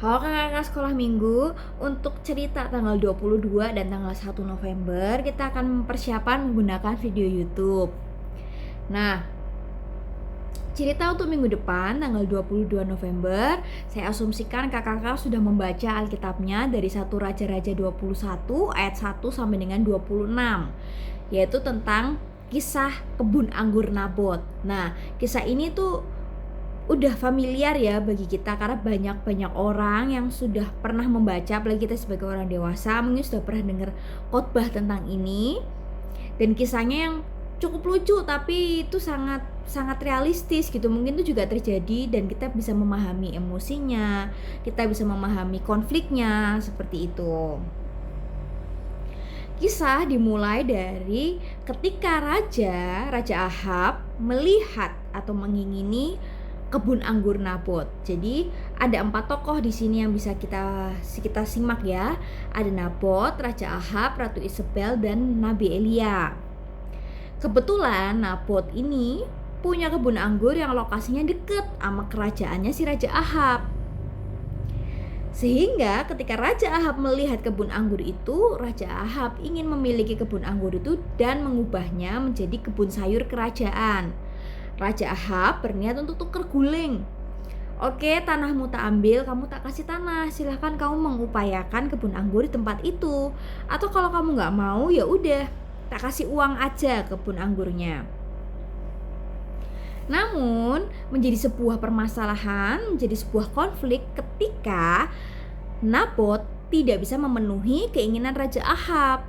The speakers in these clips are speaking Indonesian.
Halo kakak-kakak sekolah minggu, untuk cerita tanggal 22 dan tanggal 1 November kita akan mempersiapkan menggunakan video YouTube. Nah, cerita untuk minggu depan tanggal 22 November, saya asumsikan kakak-kakak sudah membaca Alkitabnya dari 1 Raja-Raja 21 ayat 1 sampai dengan 26, yaitu tentang kisah kebun anggur Nabot. Nah, kisah ini tuh udah familiar ya bagi kita karena banyak orang yang sudah pernah membaca, apalagi kita sebagai orang dewasa mungkin sudah pernah dengar khotbah tentang ini, dan kisahnya yang cukup lucu tapi itu sangat realistis gitu. Mungkin itu juga terjadi dan kita bisa memahami emosinya, kita bisa memahami konfliknya seperti itu. Kisah dimulai dari ketika Raja Ahab melihat atau mengingini kebun anggur Nabot. Jadi ada 4 tokoh di sini yang bisa kita simak ya. Ada Nabot, Raja Ahab, Ratu Isabel, dan Nabi Elia. Kebetulan Nabot ini punya kebun anggur yang lokasinya deket sama kerajaannya si Raja Ahab. Sehingga ketika Raja Ahab melihat kebun anggur itu, Raja Ahab ingin memiliki kebun anggur itu dan mengubahnya menjadi kebun sayur kerajaan. Raja Ahab berniat untuk tukar guling. Oke, tanahmu tak ambil, kamu tak kasih tanah. Silahkan kamu mengupayakan kebun anggur di tempat itu. Atau kalau kamu nggak mau, ya udah, tak kasih uang aja kebun anggurnya. Namun, menjadi sebuah permasalahan, menjadi sebuah konflik ketika Nabot tidak bisa memenuhi keinginan Raja Ahab.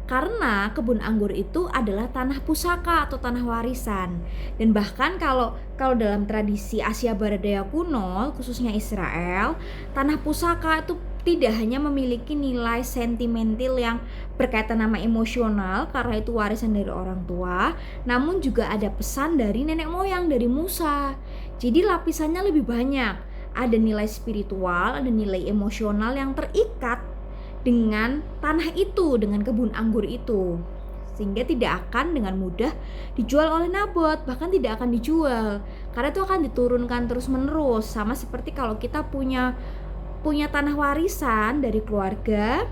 Karena kebun anggur itu adalah tanah pusaka atau tanah warisan. Dan bahkan kalau dalam tradisi Asia Barat Daya kuno, khususnya Israel, tanah pusaka itu tidak hanya memiliki nilai sentimental yang berkaitan sama emosional karena itu warisan dari orang tua, namun juga ada pesan dari nenek moyang, dari Musa. Jadi lapisannya lebih banyak. Ada nilai spiritual, ada nilai emosional yang terikat dengan tanah itu, dengan kebun anggur itu, sehingga tidak akan dengan mudah dijual oleh Nabot, bahkan tidak akan dijual karena itu akan diturunkan terus menerus. Sama seperti kalau kita punya tanah warisan dari keluarga,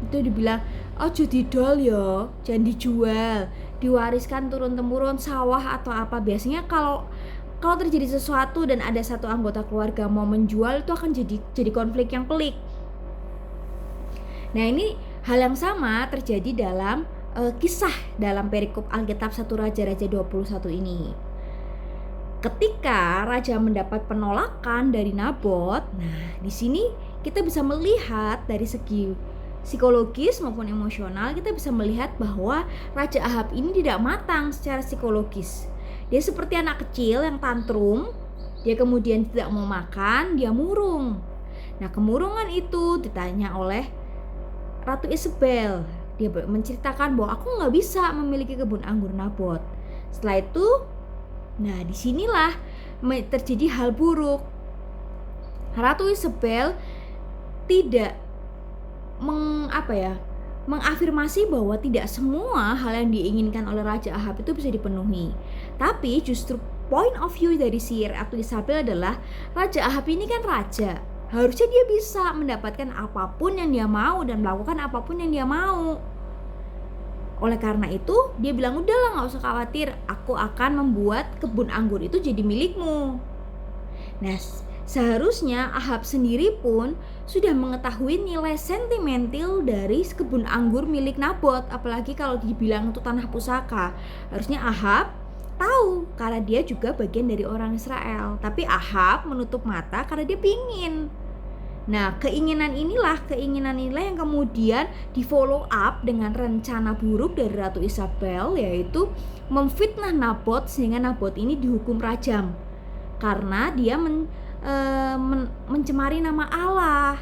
itu dibilang ojo didol ya, jangan dijual, diwariskan turun temurun sawah atau apa. Biasanya kalau terjadi sesuatu dan ada satu anggota keluarga mau menjual, itu akan jadi konflik yang pelik. Nah, ini hal yang sama terjadi dalam kisah dalam perikop Alkitab 1 Raja-Raja 21 ini. Ketika raja mendapat penolakan dari Nabot, nah di sini kita bisa melihat dari segi psikologis maupun emosional, kita bisa melihat bahwa Raja Ahab ini tidak matang secara psikologis. Dia seperti anak kecil yang tantrum, dia kemudian tidak mau makan, dia murung. Nah, kemurungan itu ditanya oleh Ratu Isabel. Dia menceritakan bahwa aku nggak bisa memiliki kebun anggur Nabot. Setelah itu, nah disinilah terjadi hal buruk. Ratu Isabel tidak mengafirmasi bahwa tidak semua hal yang diinginkan oleh Raja Ahab itu bisa dipenuhi. Tapi justru point of view dari si Ratu Isabel adalah Raja Ahab ini kan raja. Harusnya dia bisa mendapatkan apapun yang dia mau dan melakukan apapun yang dia mau. Oleh karena itu, dia bilang, udahlah gak usah khawatir, aku akan membuat kebun anggur itu jadi milikmu. Nah, seharusnya Ahab sendiri pun sudah mengetahui nilai sentimental dari kebun anggur milik Nabot, apalagi kalau dibilang itu tanah pusaka. Harusnya Ahab tahu karena dia juga bagian dari orang Israel, tapi Ahab menutup mata karena dia pingin. Nah, keinginan inilah yang kemudian di follow up dengan rencana buruk dari Ratu Isabel, yaitu memfitnah Nabot sehingga Nabot ini dihukum rajam karena dia mencemari nama Allah.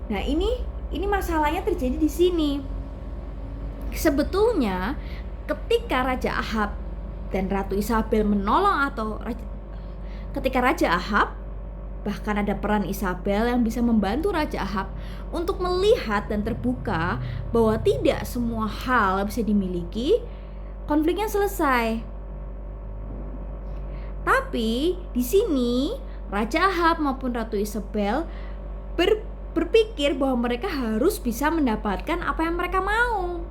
Nah, ini masalahnya terjadi di sini. Sebetulnya ketika Raja Ahab dan Ratu Isabel menolong, atau ketika Raja Ahab, bahkan ada peran Isabel yang bisa membantu Raja Ahab untuk melihat dan terbuka bahwa tidak semua hal bisa dimiliki, konfliknya selesai. Tapi di sini Raja Ahab maupun Ratu Isabel berpikir bahwa mereka harus bisa mendapatkan apa yang mereka mau.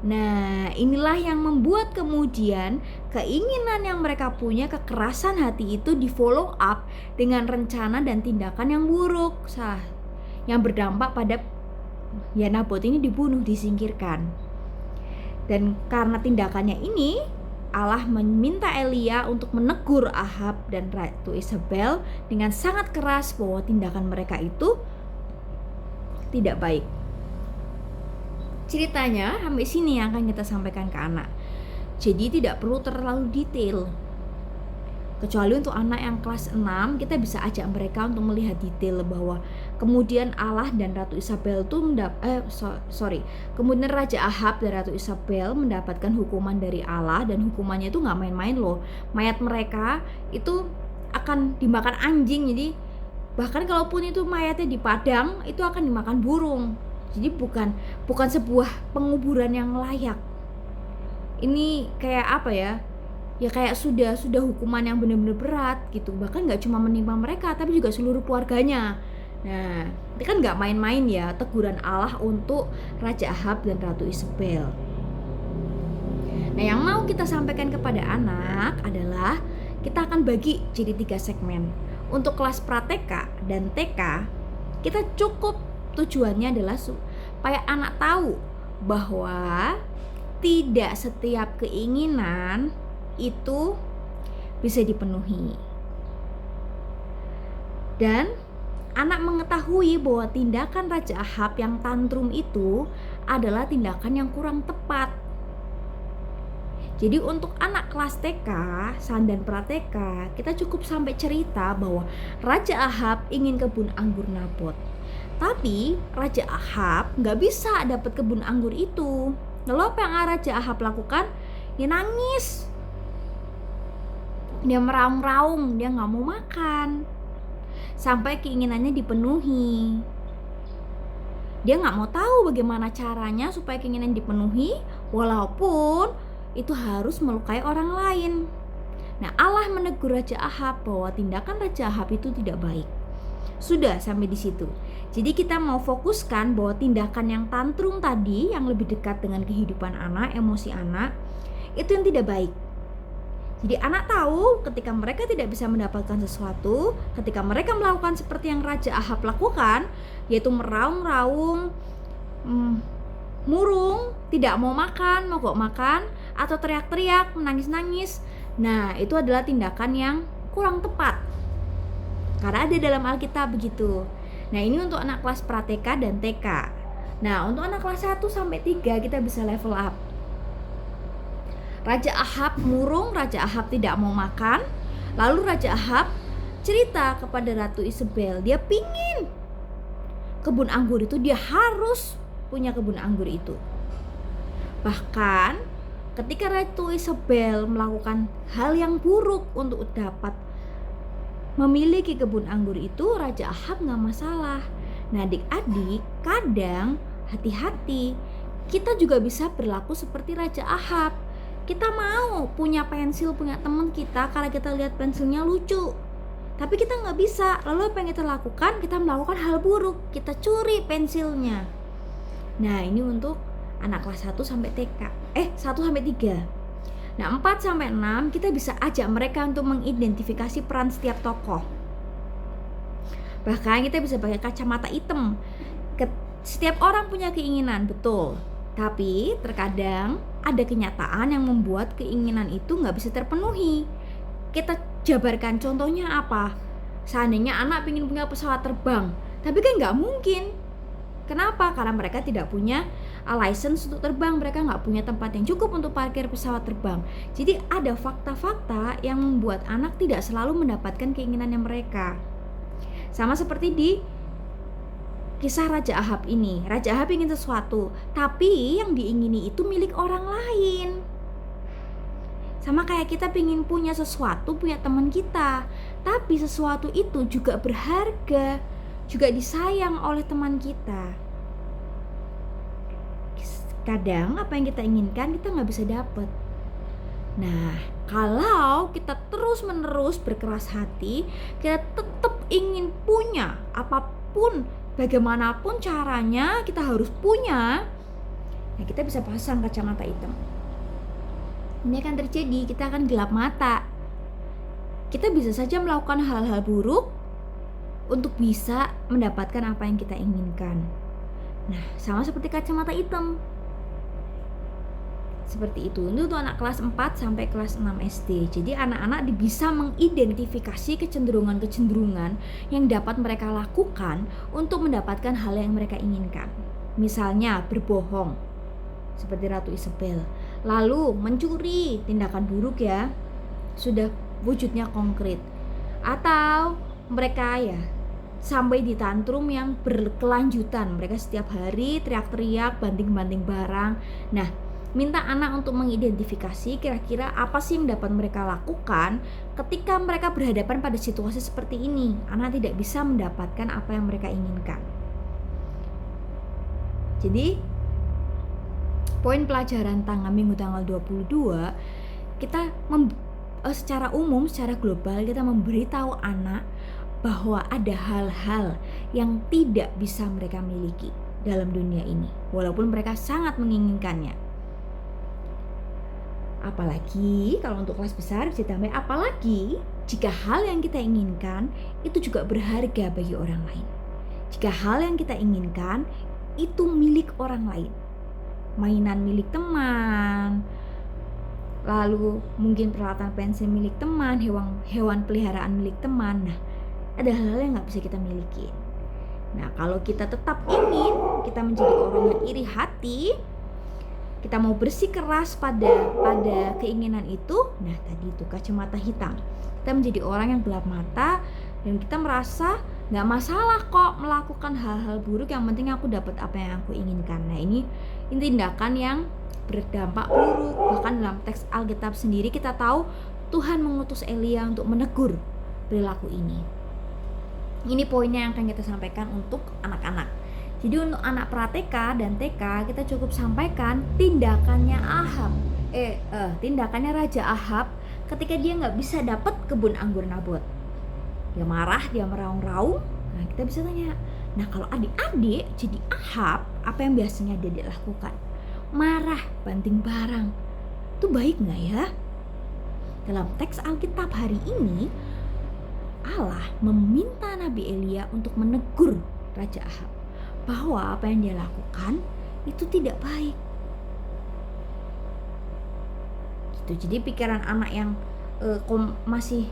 Nah, inilah yang membuat kemudian keinginan yang mereka punya, kekerasan hati itu di follow up dengan rencana dan tindakan yang buruk, yang berdampak pada Nabot ini dibunuh, disingkirkan. Dan karena tindakannya ini, Allah meminta Elia untuk menegur Ahab dan Ratu Isabel dengan sangat keras bahwa tindakan mereka itu tidak baik. Ceritanya sampai sini yang akan kita sampaikan ke anak. Jadi tidak perlu terlalu detail. Kecuali untuk anak yang kelas 6, kita bisa ajak mereka untuk melihat detail bahwa kemudian Allah dan Ratu Isabel itu kemudian Raja Ahab dan Ratu Isabel mendapatkan hukuman dari Allah, dan hukumannya itu nggak main-main loh. Mayat mereka itu akan dimakan anjing, jadi bahkan kalaupun itu mayatnya di padang, itu akan dimakan burung. Jadi bukan sebuah penguburan yang layak. Ini kayak apa ya? Ya kayak sudah hukuman yang benar-benar berat gitu. Bahkan nggak cuma menimpa mereka, tapi juga seluruh keluarganya. Nah, itu kan nggak main-main ya teguran Allah untuk Raja Ahab dan Ratu Isabel. Nah, yang mau kita sampaikan kepada anak adalah kita akan bagi jadi 3 segmen. Untuk kelas pra-TK dan TK, kita cukup tujuannya adalah supaya anak tahu bahwa tidak setiap keinginan itu bisa dipenuhi, dan anak mengetahui bahwa tindakan Raja Ahab yang tantrum itu adalah tindakan yang kurang tepat. Jadi untuk anak kelas TK dan pra-TK, kita cukup sampai cerita bahwa Raja Ahab ingin kebun anggur Nabot, tapi Raja Ahab nggak bisa dapat kebun anggur itu. Lalu apa yang Raja Ahab lakukan? Dia nangis, dia meraung-raung, dia nggak mau makan sampai keinginannya dipenuhi. Dia nggak mau tahu bagaimana caranya supaya keinginan dipenuhi, walaupun itu harus melukai orang lain. Nah, Allah menegur Raja Ahab bahwa tindakan Raja Ahab itu tidak baik. Sudah sampai di situ. Jadi kita mau fokuskan bahwa tindakan yang tantrum tadi, yang lebih dekat dengan kehidupan anak, emosi anak, itu yang tidak baik. Jadi anak tahu ketika mereka tidak bisa mendapatkan sesuatu, ketika mereka melakukan seperti yang Raja Ahab lakukan, yaitu meraung-raung, murung, tidak mau makan, mogok makan, atau teriak-teriak, menangis-nangis. Nah, itu adalah tindakan yang kurang tepat. Karena ada dalam Alkitab begitu. Nah, ini untuk anak kelas pra-TK dan TK. Nah, untuk anak kelas 1 sampai 3 kita bisa level up. Raja Ahab murung, Raja Ahab tidak mau makan. Lalu Raja Ahab cerita kepada Ratu Isabel, dia pingin kebun anggur itu, dia harus punya kebun anggur itu. Bahkan ketika Ratu Isabel melakukan hal yang buruk untuk dapat memiliki kebun anggur itu, Raja Ahab gak masalah. Nah, adik-adik, kadang hati-hati, kita juga bisa berlaku seperti Raja Ahab. Kita mau punya pensil, punya teman kita karena kita lihat pensilnya lucu, tapi kita gak bisa. Lalu apa yang kita lakukan? Kita melakukan hal buruk, kita curi pensilnya. Nah, ini untuk anak kelas 1 sampai TK. 1 sampai 3. Nah, 4 sampai 6 kita bisa ajak mereka untuk mengidentifikasi peran setiap tokoh. Bahkan kita bisa pakai kacamata hitam. Setiap orang punya keinginan, betul. Tapi terkadang ada kenyataan yang membuat keinginan itu gak bisa terpenuhi. Kita jabarkan, contohnya apa? Seandainya anak ingin punya pesawat terbang, tapi kan gak mungkin. Kenapa? Karena mereka tidak punya license untuk terbang, mereka nggak punya tempat yang cukup untuk parkir pesawat terbang. Jadi ada fakta-fakta yang membuat anak tidak selalu mendapatkan keinginannya mereka. Sama seperti di kisah Raja Ahab ini. Raja Ahab ingin sesuatu, tapi yang diingini itu milik orang lain. Sama kayak kita ingin punya sesuatu, punya teman kita, tapi sesuatu itu juga berharga, juga disayang oleh teman kita. Kadang apa yang kita inginkan kita nggak bisa dapat. Nah, Kalau kita terus-menerus berkeras hati, kita tetap ingin punya apapun, bagaimanapun caranya kita harus punya, nah kita bisa pasang kacamata hitam. Ini akan terjadi, kita akan gelap mata. Kita bisa saja melakukan hal-hal buruk untuk bisa mendapatkan apa yang kita inginkan. Nah, sama seperti kacamata hitam. Seperti itu untuk anak kelas 4 sampai kelas 6 SD. Jadi anak-anak bisa mengidentifikasi kecenderungan-kecenderungan yang dapat mereka lakukan untuk mendapatkan hal yang mereka inginkan. Misalnya berbohong, seperti Ratu Isabel. Lalu mencuri, tindakan buruk ya, sudah wujudnya konkret. Atau mereka ya sampai di tantrum yang berkelanjutan. Mereka setiap hari teriak-teriak, banting-banting barang. Nah, minta anak untuk mengidentifikasi kira-kira apa sih yang dapat mereka lakukan ketika mereka berhadapan pada situasi seperti ini. Anak tidak bisa mendapatkan apa yang mereka inginkan. Jadi, poin pelajaran minggu tanggal 22, kita secara umum, secara global kita memberitahu anak bahwa ada hal-hal yang tidak bisa mereka miliki dalam dunia ini, walaupun mereka sangat menginginkannya. Apalagi kalau untuk kelas besar bisa ditambah, apalagi jika hal yang kita inginkan itu juga berharga bagi orang lain. Jika hal yang kita inginkan itu milik orang lain, mainan milik teman, lalu mungkin peralatan pensil milik teman, hewan peliharaan milik teman. Nah, ada hal-hal yang gak bisa kita miliki. Nah, kalau kita tetap ingin kita menjadi orang yang iri hati, kita mau bersikeras pada keinginan itu, nah tadi itu kacamata hitam. Kita menjadi orang yang gelap mata dan kita merasa gak masalah kok melakukan hal-hal buruk, yang penting aku dapat apa yang aku inginkan. Nah, ini tindakan yang berdampak buruk. Bahkan dalam teks Alkitab sendiri kita tahu Tuhan mengutus Elia untuk menegur perilaku ini. Ini poinnya yang akan kita sampaikan untuk anak-anak. Jadi untuk anak pra-TK dan TK kita cukup sampaikan tindakannya Raja Ahab ketika dia nggak bisa dapat kebun anggur Nabot. Dia marah, dia meraung-raung. Nah, kita bisa tanya, nah kalau adik-adik jadi Ahab, apa yang biasanya dia lakukan? Marah, banting barang. Itu baik nggak ya? Dalam teks Alkitab hari ini, Allah meminta Nabi Elia untuk menegur Raja Ahab bahwa apa yang dia lakukan itu tidak baik. Gitu. Jadi pikiran anak yang masih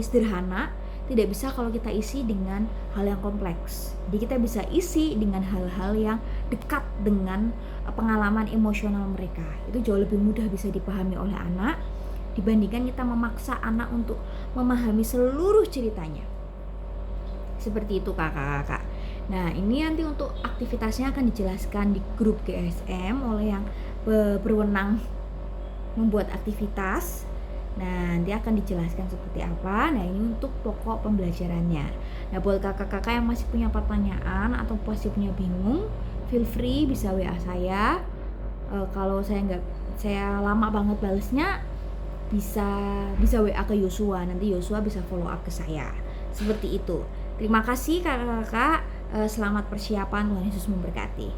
sederhana tidak bisa kalau kita isi dengan hal yang kompleks. Jadi kita bisa isi dengan hal-hal yang dekat dengan pengalaman emosional mereka. Itu jauh lebih mudah bisa dipahami oleh anak dibandingkan kita memaksa anak untuk memahami seluruh ceritanya. Seperti itu kakak-kakak. Nah, ini nanti untuk aktivitasnya akan dijelaskan di grup GSM oleh yang berwenang membuat aktivitas. Nah, nanti akan dijelaskan seperti apa. Nah, ini untuk pokok pembelajarannya. Nah, buat kakak-kakak yang masih punya pertanyaan atau masih punya bingung, feel free bisa WA saya. Kalau saya lama banget balesnya, bisa WA ke Yosua. Nanti Yosua bisa follow up ke saya. Seperti itu. Terima kasih kakak-kakak. Selamat persiapan, Tuhan Yesus memberkati.